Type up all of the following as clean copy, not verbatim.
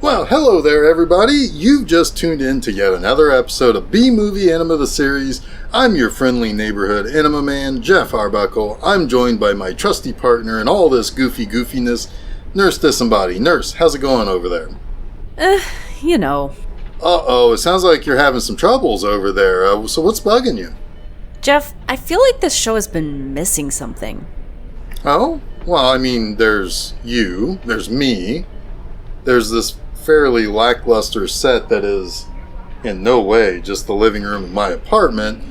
Well, hello there everybody. You've just tuned in to yet another episode of B-Movie Enema the series. I'm your friendly neighborhood enema man, Jeff Arbuckle. I'm joined by my trusty partner in all this goofiness, Nurse Disembodied. Nurse, how's it going over there? You know. Uh-oh, it sounds like you're having some troubles over there. So what's bugging you? Jeff, I feel like this show has been missing something. Oh? Well, I mean, there's you, there's me, there's this fairly lackluster set that is in no way just the living room of my apartment.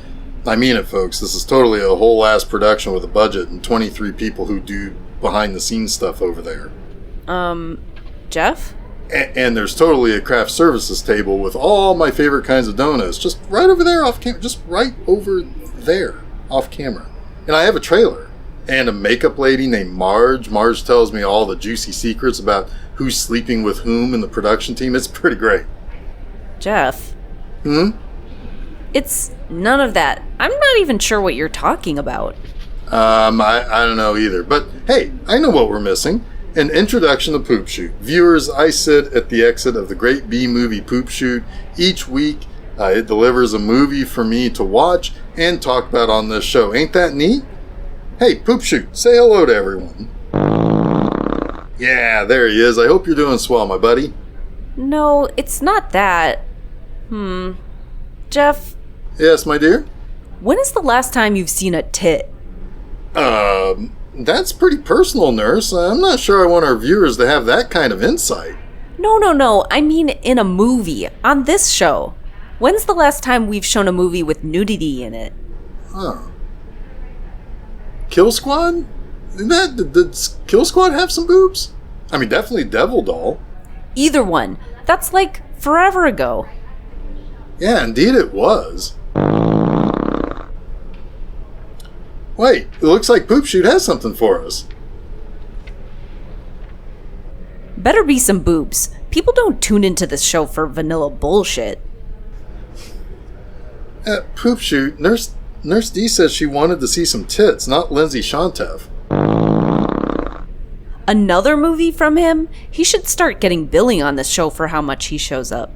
I mean it, folks. This is totally a whole-ass production with a budget and 23 people who do behind-the-scenes stuff over there. Jeff? And there's totally a craft services table with all my favorite kinds of donuts just right over there off camera. Just right over there off camera. And I have a trailer. And a makeup lady named Marge. Marge tells me all the juicy secrets about who's sleeping with whom in the production team. It's pretty great. Jeff? It's none of that. I'm not even sure what you're talking about. I don't know either. But hey, I know what we're missing. An introduction to Poop Shoot. Viewers, I sit at the exit of the great B-Movie Poop Shoot. Each week, it delivers a movie for me to watch and talk about on this show. Ain't that neat? Hey, Poop Shoot, say hello to everyone. Yeah, there he is. I hope you're doing swell, my buddy. No, it's not that. Jeff? Yes, my dear? When is the last time you've seen a tit? That's pretty personal, Nurse. I'm not sure I want our viewers to have that kind of insight. No. I mean in a movie. On this show. When's the last time we've shown a movie with nudity in it? Huh. Kill Squad? Did Kill Squad have some boobs? I mean, definitely Devil Doll. Either one. That's like forever ago. Yeah, indeed it was. Wait, it looks like Poop Shoot has something for us. Better be some boobs. People don't tune into this show for vanilla bullshit. Poop Shoot, Nurse D says she wanted to see some tits, not Lindsay Shantef. Another movie from him? He should start getting billing on this show for how much he shows up.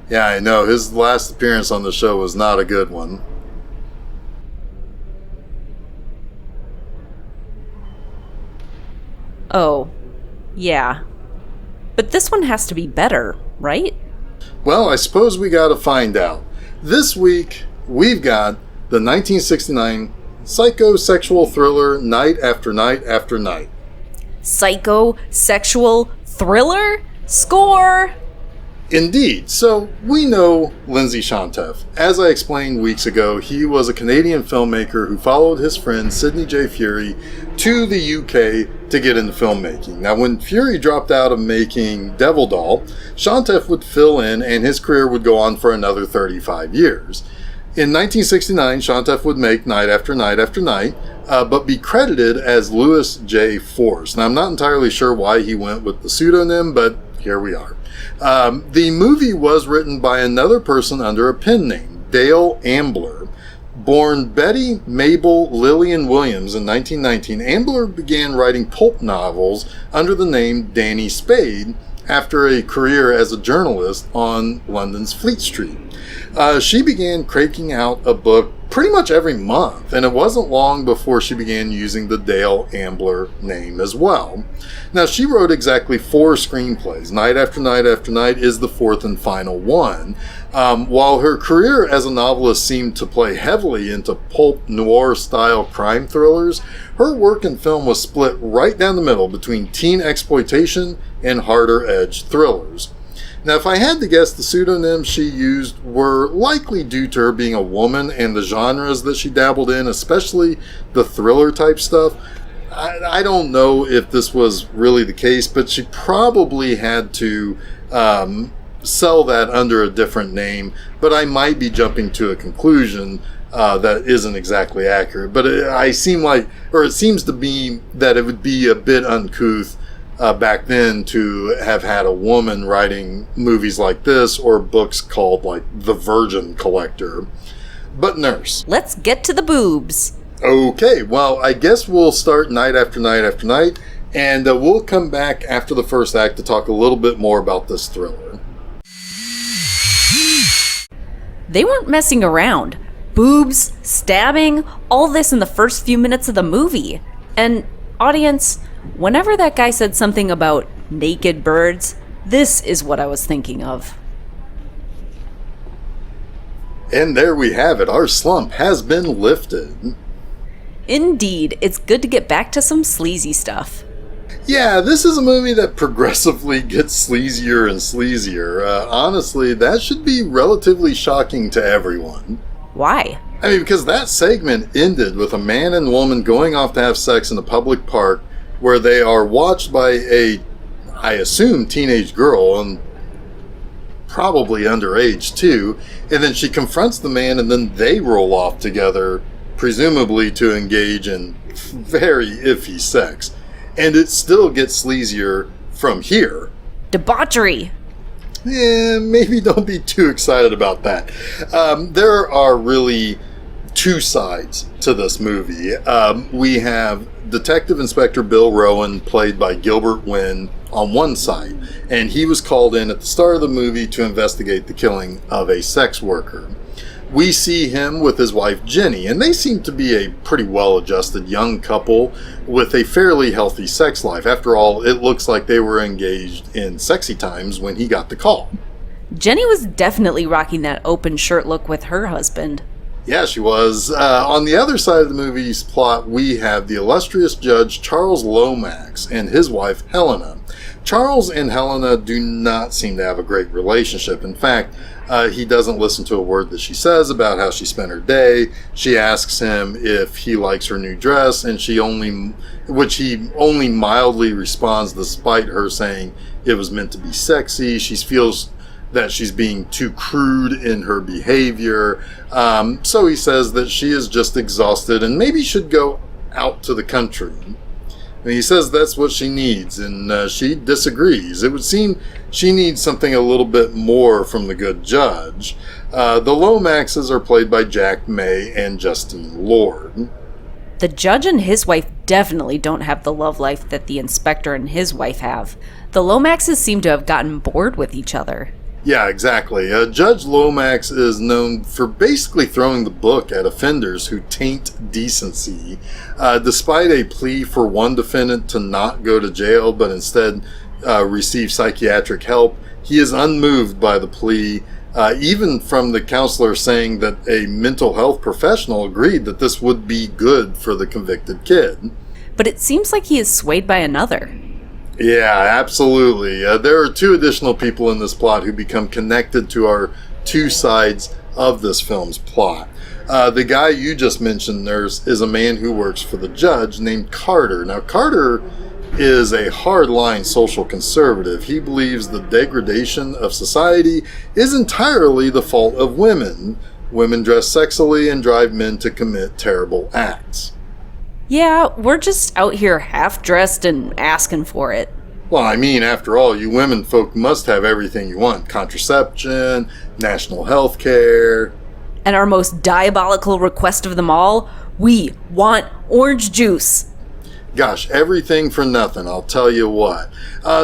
Yeah, I know. His last appearance on the show was not a good one. Oh, yeah. But this one has to be better, right? Well, I suppose we gotta find out. This week, we've got the 1969 psychosexual thriller Night After Night After Night. Psychosexual thriller? Score! Indeed. So, we know Lindsay Shantef. As I explained weeks ago, he was a Canadian filmmaker who followed his friend Sidney J. Furie to the UK to get into filmmaking. Now, when Furie dropped out of making Devil Doll, Shantef would fill in and his career would go on for another 35 years. In 1969, Shantef would make Night After Night After Night, but be credited as Louis J. Force. Now, I'm not entirely sure why he went with the pseudonym, but here we are. The movie was written by another person under a pen name, Dale Ambler. Born Betty Mabel Lillian Williams in 1919, Ambler began writing pulp novels under the name Danny Spade after a career as a journalist on London's Fleet Street. She began cranking out a book pretty much every month, and it wasn't long before she began using the Dale Ambler name as well. Now, she wrote exactly 4 screenplays. Night After Night After Night is the 4th and final one. While her career as a novelist seemed to play heavily into pulp noir-style crime thrillers, her work in film was split right down the middle between teen exploitation and harder-edged thrillers. Now, if I had to guess, the pseudonyms she used were likely due to her being a woman and the genres that she dabbled in, especially the thriller-type stuff. I don't know if this was really the case, but she probably had to sell that under a different name, but I might be jumping to a conclusion that isn't exactly accurate. But it seems to be that it would be a bit uncouth back then to have had a woman writing movies like this or books called like The Virgin Collector. But Nurse, let's get to the boobs. Okay, well, I guess we'll start night after night after night, and we'll come back after the first act to talk a little bit more about this thriller. They weren't messing around. Boobs, stabbing, all this in the first few minutes of the movie. And, audience, whenever that guy said something about naked birds, this is what I was thinking of. And there we have it. Our slump has been lifted. Indeed, it's good to get back to some sleazy stuff. Yeah, this is a movie that progressively gets sleazier and sleazier. Honestly, that should be relatively shocking to everyone. Why? I mean, because that segment ended with a man and woman going off to have sex in a public park where they are watched by a, I assume, teenage girl, and probably underage too, and then she confronts the man and then they roll off together, presumably to engage in very iffy sex. And it still gets sleazier from here. Debauchery! Maybe don't be too excited about that. There are really two sides to this movie. We have Detective Inspector Bill Rowan, played by Gilbert Wynn, on one side, and he was called in at the start of the movie to investigate the killing of a sex worker. We see him with his wife Jenny, and they seem to be a pretty well-adjusted young couple with a fairly healthy sex life. After all, it looks like they were engaged in sexy times when he got the call. Jenny was definitely rocking that open shirt look with her husband. Yeah, she was. On the other side of the movie's plot, we have the illustrious judge Charles Lomax and his wife Helena. Charles and Helena do not seem to have a great relationship. In fact, he doesn't listen to a word that she says about how she spent her day. She asks him if he likes her new dress, and he only mildly responds, despite her saying it was meant to be sexy. She feels that she's being too crude in her behavior. So he says that she is just exhausted and maybe should go out to the country. And he says that's what she needs, and she disagrees. It would seem she needs something a little bit more from the good judge. The Lomaxes are played by Jack May and Justine Lord. The judge and his wife definitely don't have the love life that the inspector and his wife have. The Lomaxes seem to have gotten bored with each other. Yeah, exactly. Judge Lomax is known for basically throwing the book at offenders who taint decency. Despite a plea for one defendant to not go to jail, but instead receive psychiatric help, he is unmoved by the plea, even from the counselor saying that a mental health professional agreed that this would be good for the convicted kid. But it seems like he is swayed by another. Yeah, absolutely. There are two additional people in this plot who become connected to our two sides of this film's plot. The guy you just mentioned, Nurse, is a man who works for the judge named Carter. Now, Carter is a hardline social conservative. He believes the degradation of society is entirely the fault of women. Women dress sexily and drive men to commit terrible acts. Yeah, we're just out here half-dressed and asking for it. Well, I mean, after all, you women folk must have everything you want. Contraception, national health care. And our most diabolical request of them all, we want orange juice. Gosh, everything for nothing, I'll tell you what.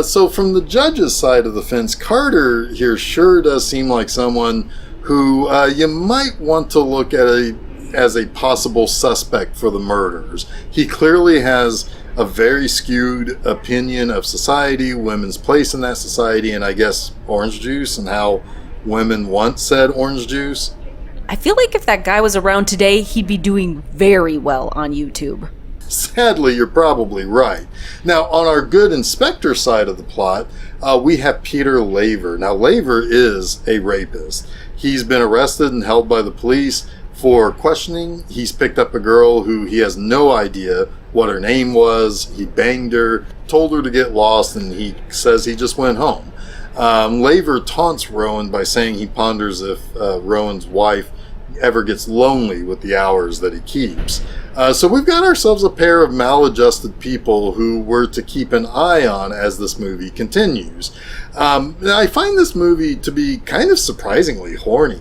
So from the judge's side of the fence, Carter here sure does seem like someone who you might want to look at as a possible suspect for the murders. He clearly has a very skewed opinion of society, women's place in that society, and I guess orange juice and how women once said orange juice. I feel like if that guy was around today, he'd be doing very well on YouTube. Sadly, you're probably right. Now, on our good inspector side of the plot, we have Peter Laver. Now, Laver is a rapist. He's been arrested and held by the police for questioning. He's picked up a girl who he has no idea what her name was. He banged her, told her to get lost, and he says he just went home. Laver taunts Rowan by saying he ponders if Rowan's wife ever gets lonely with the hours that he keeps. So we've got ourselves a pair of maladjusted people who we're to keep an eye on as this movie continues. I find this movie to be kind of surprisingly horny.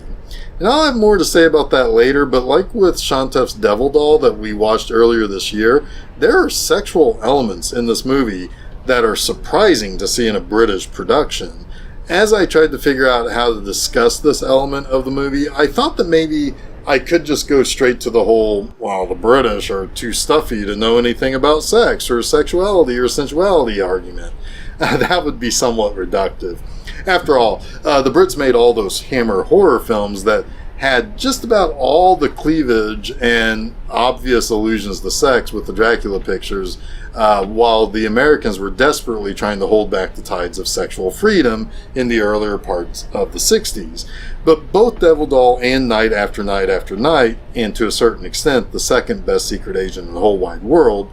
And I'll have more to say about that later, but like with Shanteff's Devil Doll that we watched earlier this year, there are sexual elements in this movie that are surprising to see in a British production. As I tried to figure out how to discuss this element of the movie, I thought that maybe I could just go straight to the whole, well, the British are too stuffy to know anything about sex or sexuality or sensuality argument. That would be somewhat reductive. After all, the Brits made all those Hammer horror films that had just about all the cleavage and obvious allusions to sex with the Dracula pictures, while the Americans were desperately trying to hold back the tides of sexual freedom in the earlier parts of the 60s. But both Devil Doll and Night After Night After Night, and to a certain extent the second best secret agent in the whole wide world,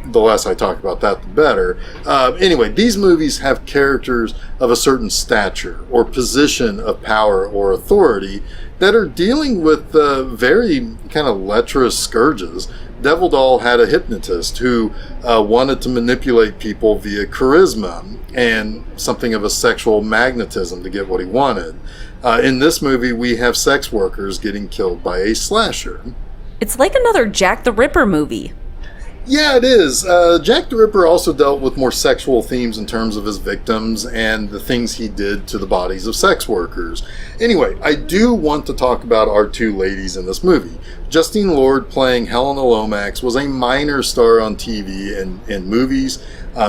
the less I talk about that, the better. Anyway, these movies have characters of a certain stature or position of power or authority that are dealing with very kind of lecherous scourges. Devil Doll had a hypnotist who wanted to manipulate people via charisma and something of a sexual magnetism to get what he wanted. In this movie, we have sex workers getting killed by a slasher. It's like another Jack the Ripper movie. Yeah, it is. Jack the Ripper also dealt with more sexual themes in terms of his victims and the things he did to the bodies of sex workers. Anyway, I do want to talk about our two ladies in this movie. Justine Lord, playing Helena Lomax, was a minor star on TV and movies.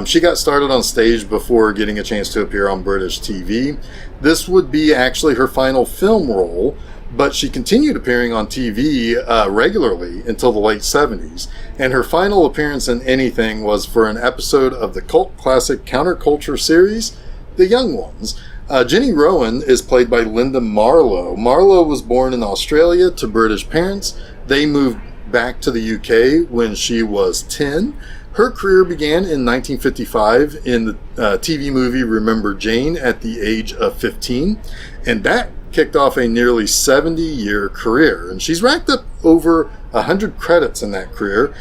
She got started on stage before getting a chance to appear on British TV. This would be actually her final film role, but she continued appearing on TV regularly until the late 70s, and her final appearance in anything was for an episode of the cult classic counterculture series, The Young Ones. Jenny Rowan is played by Linda Marlowe. Marlowe was born in Australia to British parents. They moved back to the UK when she was 10. Her career began in 1955 in the TV movie Remember Jane at the age of 15, and that kicked off a nearly 70-year career, and she's racked up over 100 credits in that career.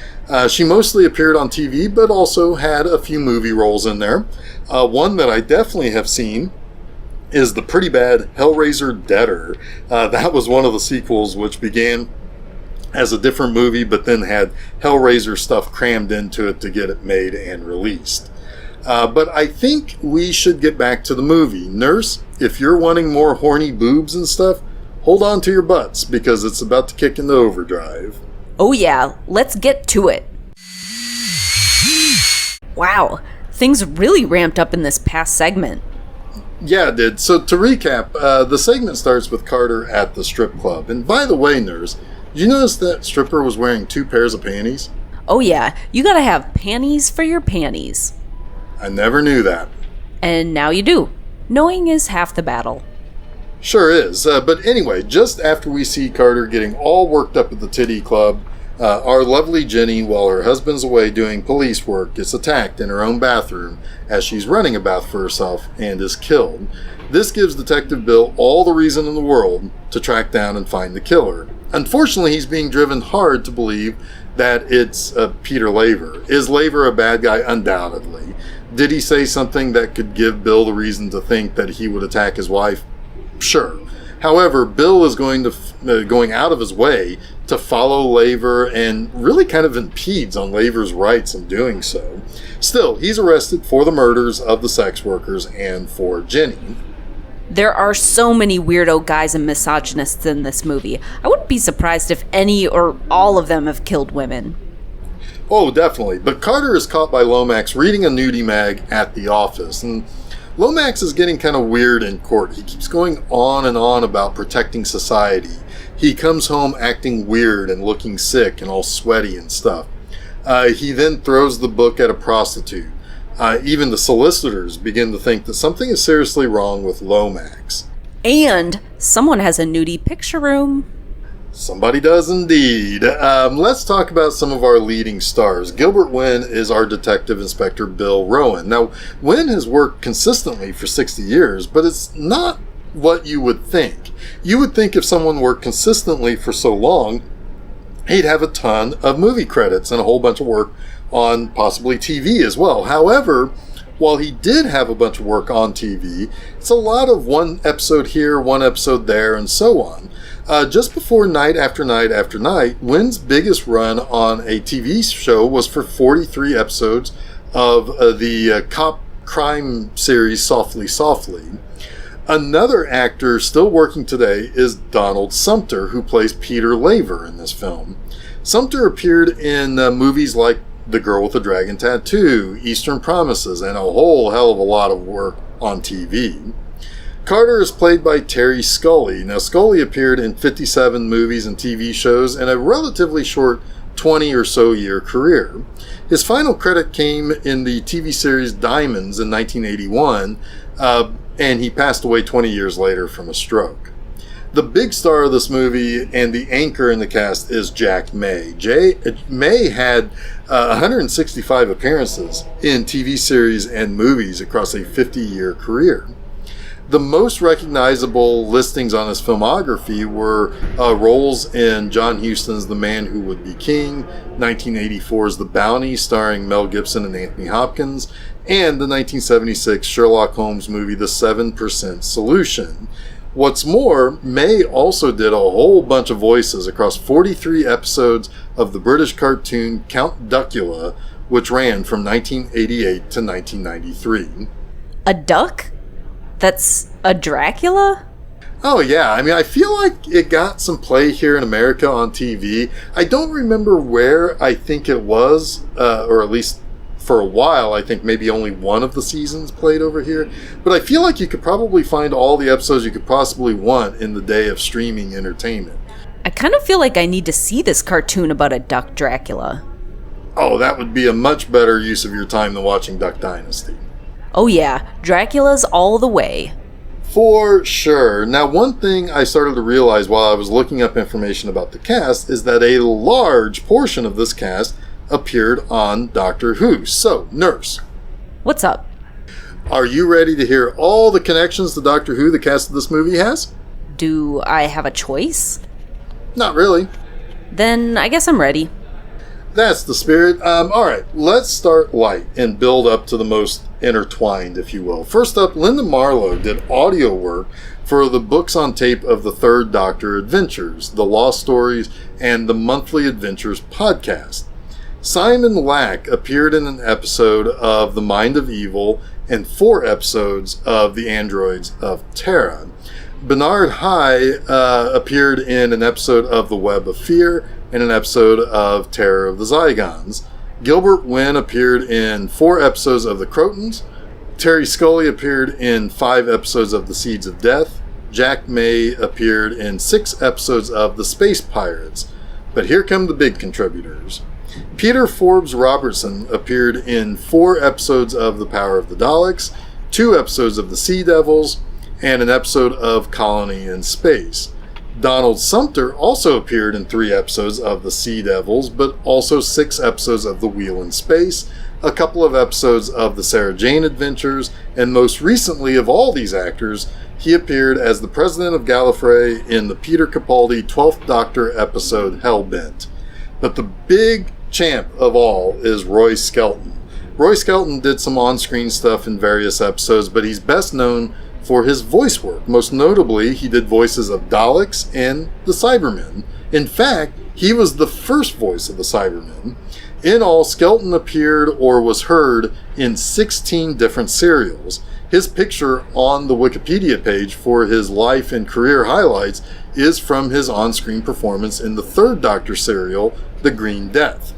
She mostly appeared on TV, but also had a few movie roles in there. One that I definitely have seen is the pretty bad Hellraiser Deader. That was one of the sequels, which began as a different movie, but then had Hellraiser stuff crammed into it to get it made and released. But I think we should get back to the movie. Nurse, if you're wanting more horny boobs and stuff, hold on to your butts, because it's about to kick into overdrive. Oh yeah, let's get to it. Wow, things really ramped up in this past segment. Yeah, it did. So to recap, the segment starts with Carter at the strip club. And by the way, Nurse, did you notice that stripper was wearing 2 pairs of panties? Oh yeah, you gotta have panties for your panties. I never knew that. And now you do. Knowing is half the battle. Sure is. But anyway, just after we see Carter getting all worked up at the titty club, our lovely Jenny, while her husband's away doing police work, gets attacked in her own bathroom as she's running a bath for herself and is killed. This gives Detective Bill all the reason in the world to track down and find the killer. Unfortunately, he's being driven hard to believe that it's Peter Laver. Is Laver a bad guy? Undoubtedly. Did he say something that could give Bill the reason to think that he would attack his wife? Sure. However, Bill is going out of his way to follow Laver and really kind of impedes on Laver's rights in doing so. Still, he's arrested for the murders of the sex workers and for Jenny. There are so many weirdo guys and misogynists in this movie. I wouldn't be surprised if any or all of them have killed women. Oh, definitely. But Carter is caught by Lomax reading a nudie mag at the office, and Lomax is getting kind of weird in court. He keeps going on and on about protecting society. He comes home acting weird and looking sick and all sweaty and stuff. He then throws the book at a prostitute. Even the solicitors begin to think that something is seriously wrong with Lomax. And someone has a nudie picture room. Somebody does indeed. Let's talk about some of our leading stars. Gilbert Wynne is our Detective Inspector Bill Rowan. Now, Wynne has worked consistently for 60 years, but it's not what you would think. You would think if someone worked consistently for so long, he'd have a ton of movie credits and a whole bunch of work on possibly TV as well. However, while he did have a bunch of work on TV, it's a lot of one episode here, one episode there, and so on. Just before Night After Night After Night, Wynn's biggest run on a TV show was for 43 episodes of the cop crime series Softly Softly. Another actor still working today is Donald Sumter, who plays Peter Laver in this film. Sumter appeared in movies like The Girl with the Dragon Tattoo, Eastern Promises, and a whole hell of a lot of work on TV. Carter is played by Terry Scully. Now, Scully appeared in 57 movies and TV shows in a relatively short 20 or so year career. His final credit came in the TV series Diamonds in 1981, and he passed away 20 years later from a stroke. The big star of this movie and the anchor in the cast is Jack May. May had 165 appearances in TV series and movies across a 50-year career. The most recognizable listings on his filmography were roles in John Huston's The Man Who Would Be King, 1984's The Bounty starring Mel Gibson and Anthony Hopkins, and the 1976 Sherlock Holmes movie The 7% Solution. What's more, May also did a whole bunch of voices across 43 episodes of the British cartoon Count Duckula, which ran from 1988 to 1993. A duck? That's a Dracula? Oh yeah, I mean, I feel like it got some play here in America on TV. I don't remember where I think it was, or at least for a while, I think maybe only one of the seasons played over here. But I feel like you could probably find all the episodes you could possibly want in the day of streaming entertainment. I kind of feel like I need to see this cartoon about a duck Dracula. Oh, that would be a much better use of your time than watching Duck Dynasty. Oh yeah, Dracula's all the way. For sure. Now, one thing I started to realize while I was looking up information about the cast is that a large portion of this cast appeared on Doctor Who. So, Nurse. What's up? Are you ready to hear all the connections to Doctor Who the cast of this movie has? Do I have a choice? Not really. Then I guess I'm ready. That's the spirit. Alright, let's start light and build up to the most intertwined, if you will. First up, Linda Marlowe did audio work for the books on tape of the Third Doctor Adventures, the Lost Stories, and the Monthly Adventures podcast. Simon Lack appeared in an episode of The Mind of Evil and 4 episodes of The Androids of Terra. Bernard High appeared in an episode of The Web of Fear and an episode of Terror of the Zygons. Gilbert Wynne appeared in 4 episodes of The Crotons. Terry Scully appeared in 5 episodes of The Seeds of Death. Jack May appeared in 6 episodes of The Space Pirates. But here come the big contributors. Peter Forbes Robertson appeared in 4 episodes of The Power of the Daleks, 2 episodes of The Sea Devils, and an episode of Colony in Space. Donald Sumter also appeared in 3 episodes of The Sea Devils, but also 6 episodes of The Wheel in Space, a couple of episodes of The Sarah Jane Adventures, and most recently of all these actors, he appeared as the president of Gallifrey in the Peter Capaldi 12th Doctor episode Hellbent. But the big champ of all is Roy Skelton. Roy Skelton did some on-screen stuff in various episodes, but he's best known for his voice work. Most notably, he did voices of Daleks and the Cybermen. In fact, he was the first voice of the Cybermen. In all, Skelton appeared or was heard in 16 different serials. His picture on the Wikipedia page for his life and career highlights is from his on-screen performance in the Third Doctor serial, The Green Death.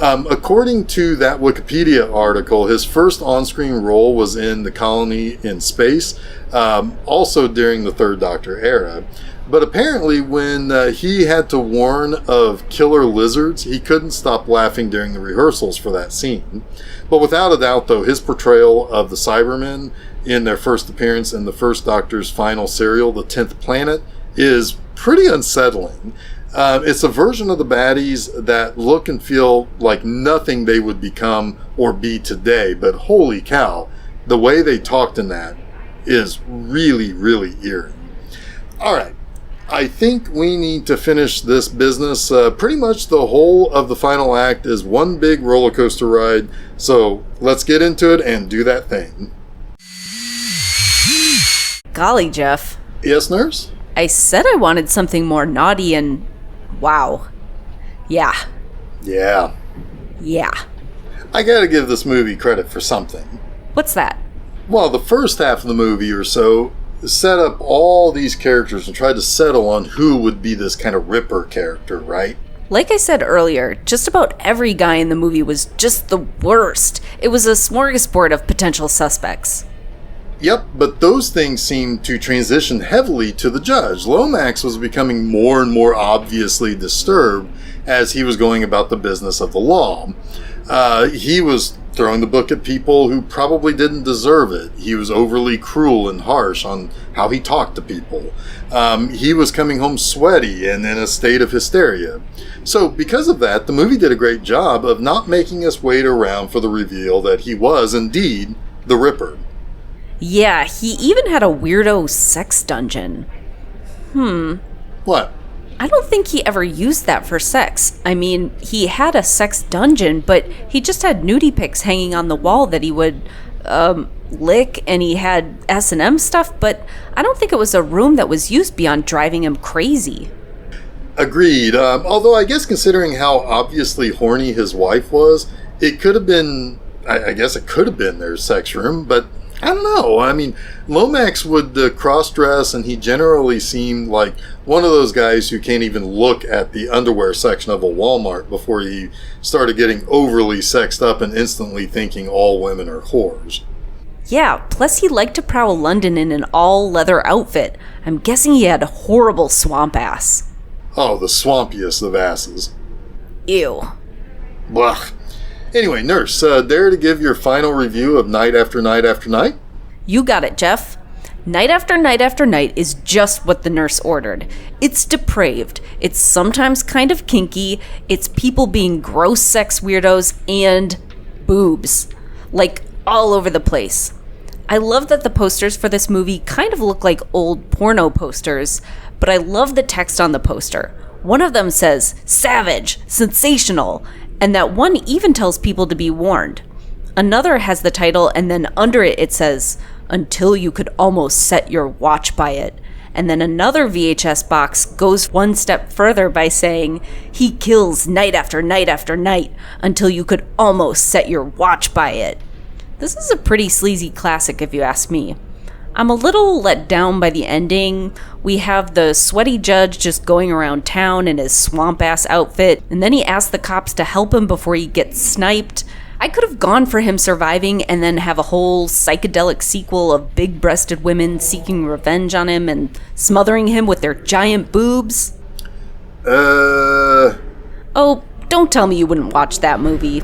According to that Wikipedia article, his first on-screen role was in The Colony in Space, also during the Third Doctor era. But apparently when he had to warn of killer lizards, he couldn't stop laughing during the rehearsals for that scene. But without a doubt, though, his portrayal of the Cybermen in their first appearance in the First Doctor's final serial, The 10th Planet, is pretty unsettling. It's a version of the baddies that look and feel like nothing they would become or be today, but holy cow, the way they talked in that is really, really eerie. Alright, I think we need to finish this business. Pretty much the whole of the final act is one big roller coaster ride. So let's get into it and do that thing. Golly, Jeff. Yes, nurse? I said I wanted something more naughty and... wow. Yeah. Yeah. Yeah. I gotta give this movie credit for something. What's that? Well, the first half of the movie or so set up all these characters and tried to settle on who would be this kind of Ripper character, right? Like I said earlier, just about every guy in the movie was just the worst. It was a smorgasbord of potential suspects. Yep, but those things seemed to transition heavily to the judge. Lomax was becoming more and more obviously disturbed as he was going about the business of the law. He was throwing the book at people who probably didn't deserve it. He was overly cruel and harsh on how he talked to people. He was coming home sweaty and in a state of hysteria. So because of that, the movie did a great job of not making us wait around for the reveal that he was indeed the Ripper. Yeah, he even had a weirdo sex dungeon. What? I don't think he ever used that for sex. I mean, he had a sex dungeon, but he just had nudie pics hanging on the wall that he would, lick, and he had S&M stuff, but I don't think it was a room that was used beyond driving him crazy. Agreed. Although I guess considering how obviously horny his wife was, it could have been, I guess it could have been their sex room, but I don't know. I mean, Lomax would cross-dress, and he generally seemed like one of those guys who can't even look at the underwear section of a Walmart before he started getting overly sexed up and instantly thinking all women are whores. Yeah, plus he liked to prowl London in an all-leather outfit. I'm guessing he had a horrible swamp ass. Oh, the swampiest of asses. Ew. Blah. Anyway, nurse, dare to give your final review of Night After Night After Night? You got it, Jeff. Night After Night After Night is just what the nurse ordered. It's depraved. It's sometimes kind of kinky. It's people being gross sex weirdos and boobs. Like, all over the place. I love that the posters for this movie kind of look like old porno posters, but I love the text on the poster. One of them says, "Savage, sensational," and that one even tells people to be warned. Another has the title, and then under it it says, "Until you could almost set your watch by it." And then another VHS box goes one step further by saying, "He kills night after night after night until you could almost set your watch by it." This is a pretty sleazy classic if you ask me. I'm a little let down by the ending. We have the sweaty judge just going around town in his swamp-ass outfit, and then he asks the cops to help him before he gets sniped. I could have gone for him surviving and then have a whole psychedelic sequel of big-breasted women seeking revenge on him and smothering him with their giant boobs. Oh, don't tell me you wouldn't watch that movie.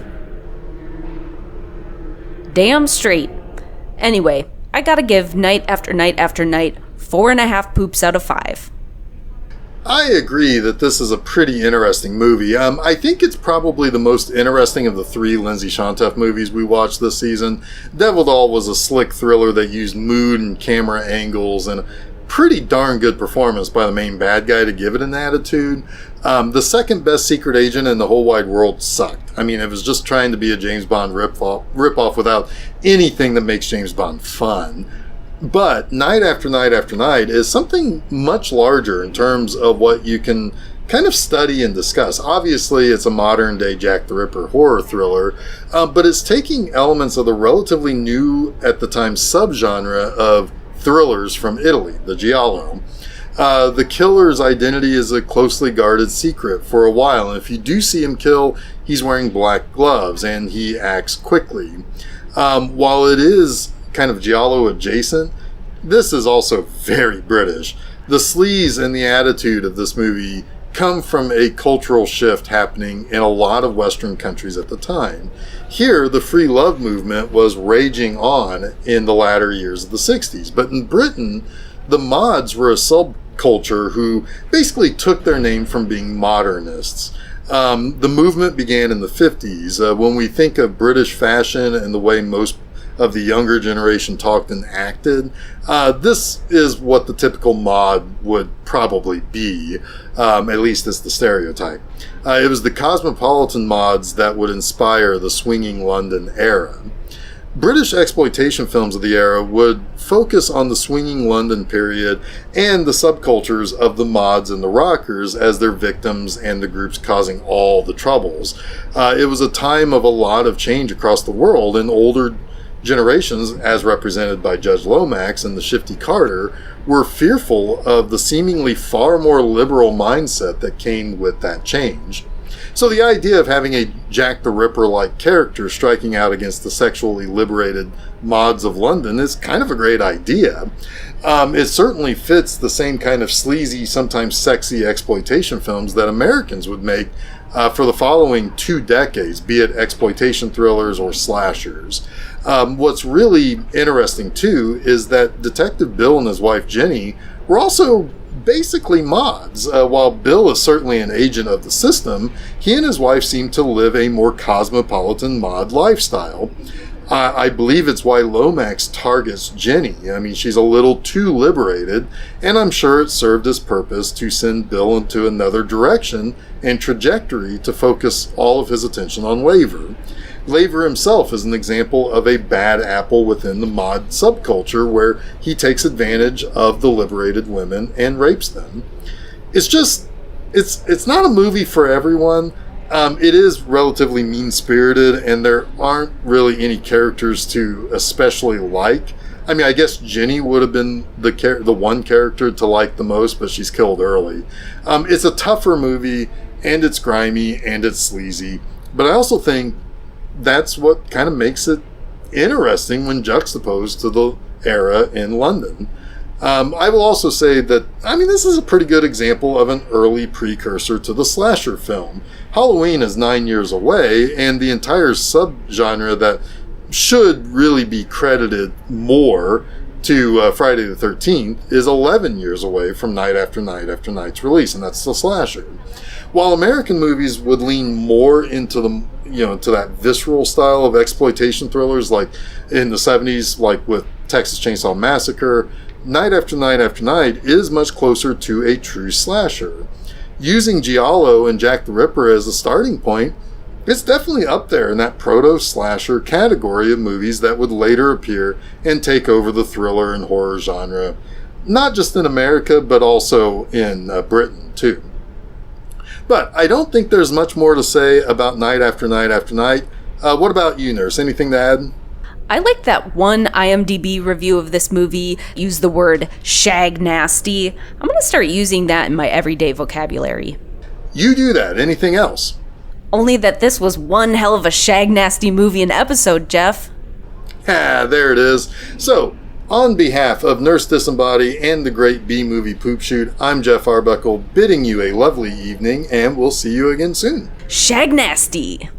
Damn straight. Anyway, I gotta give Night After Night After Night 4.5 poops out of 5. I agree that this is a pretty interesting movie. I think it's probably the most interesting of the 3 Lindsay Shantef movies we watched this season. Devil Doll was a slick thriller that used mood and camera angles and a pretty darn good performance by the main bad guy to give it an attitude. The second best Secret Agent in the whole wide world sucked. I mean, it was just trying to be a James Bond ripoff without anything that makes James Bond fun. But Night After Night After Night is something much larger in terms of what you can kind of study and discuss. Obviously, it's a modern-day Jack the Ripper horror thriller, but it's taking elements of the relatively new, at the time, subgenre of thrillers from Italy, the giallo. The killer's identity is a closely guarded secret for a while, and if you do see him kill, he's wearing black gloves, and he acts quickly. While it is kind of giallo adjacent, this is also very British. The sleaze and the attitude of this movie come from a cultural shift happening in a lot of Western countries at the time. Here, the free love movement was raging on in the latter years of the 60s, but in Britain, the mods were a subculture who basically took their name from being modernists. The movement began in the 50s. When we think of British fashion and the way most of the younger generation talked and acted. This is what the typical mod would probably be, at least it's the stereotype. It was the cosmopolitan mods that would inspire the swinging London era. British exploitation films of the era would focus on the swinging London period and the subcultures of the mods and the rockers as their victims and the groups causing all the troubles. It was a time of a lot of change across the world, and older generations, as represented by Judge Lomax and the Shifty Carter, were fearful of the seemingly far more liberal mindset that came with that change. So the idea of having a Jack the Ripper-like character striking out against the sexually liberated mods of London is kind of a great idea. It certainly fits the same kind of sleazy, sometimes sexy exploitation films that Americans would make for the following 2 decades, be it exploitation thrillers or slashers. What's really interesting, too, is that Detective Bill and his wife Jenny were also basically mods. While Bill is certainly an agent of the system, he and his wife seem to live a more cosmopolitan mod lifestyle. I believe it's why Lomax targets Jenny. I mean, she's a little too liberated, and I'm sure it served his purpose to send Bill into another direction and trajectory to focus all of his attention on Laver. Laver himself is an example of a bad apple within the mod subculture where he takes advantage of the liberated women and rapes them. It's not a movie for everyone. It is relatively mean-spirited, and there aren't really any characters to especially like. I mean, I guess Jenny would have been the one character to like the most, but she's killed early. It's a tougher movie, and it's grimy, and it's sleazy. But I also think that's what kind of makes it interesting when juxtaposed to the era in London. I will also say that, this is a pretty good example of an early precursor to the slasher film. Halloween is 9 years away, and the entire subgenre that should really be credited more to Friday the 13th is 11 years away from Night After Night After Night's release, and that's the slasher. While American movies would lean more into to that visceral style of exploitation thrillers, like in the 70s, like with Texas Chainsaw Massacre, Night After Night After Night is much closer to a true slasher. Using Giallo and Jack the Ripper as a starting point, it's definitely up there in that proto-slasher category of movies that would later appear and take over the thriller and horror genre, not just in America, but also in Britain, too. But I don't think there's much more to say about Night After Night After Night. What about you, Nurse? Anything to add? I like that one IMDb review of this movie used the word shag nasty. I'm going to start using that in my everyday vocabulary. You do that. Anything else? Only that this was one hell of a shag nasty movie and episode, Jeff. There it is. So, on behalf of Nurse Disembody and the great B-Movie Poop Shoot, I'm Jeff Arbuckle, bidding you a lovely evening, and we'll see you again soon. Shag nasty!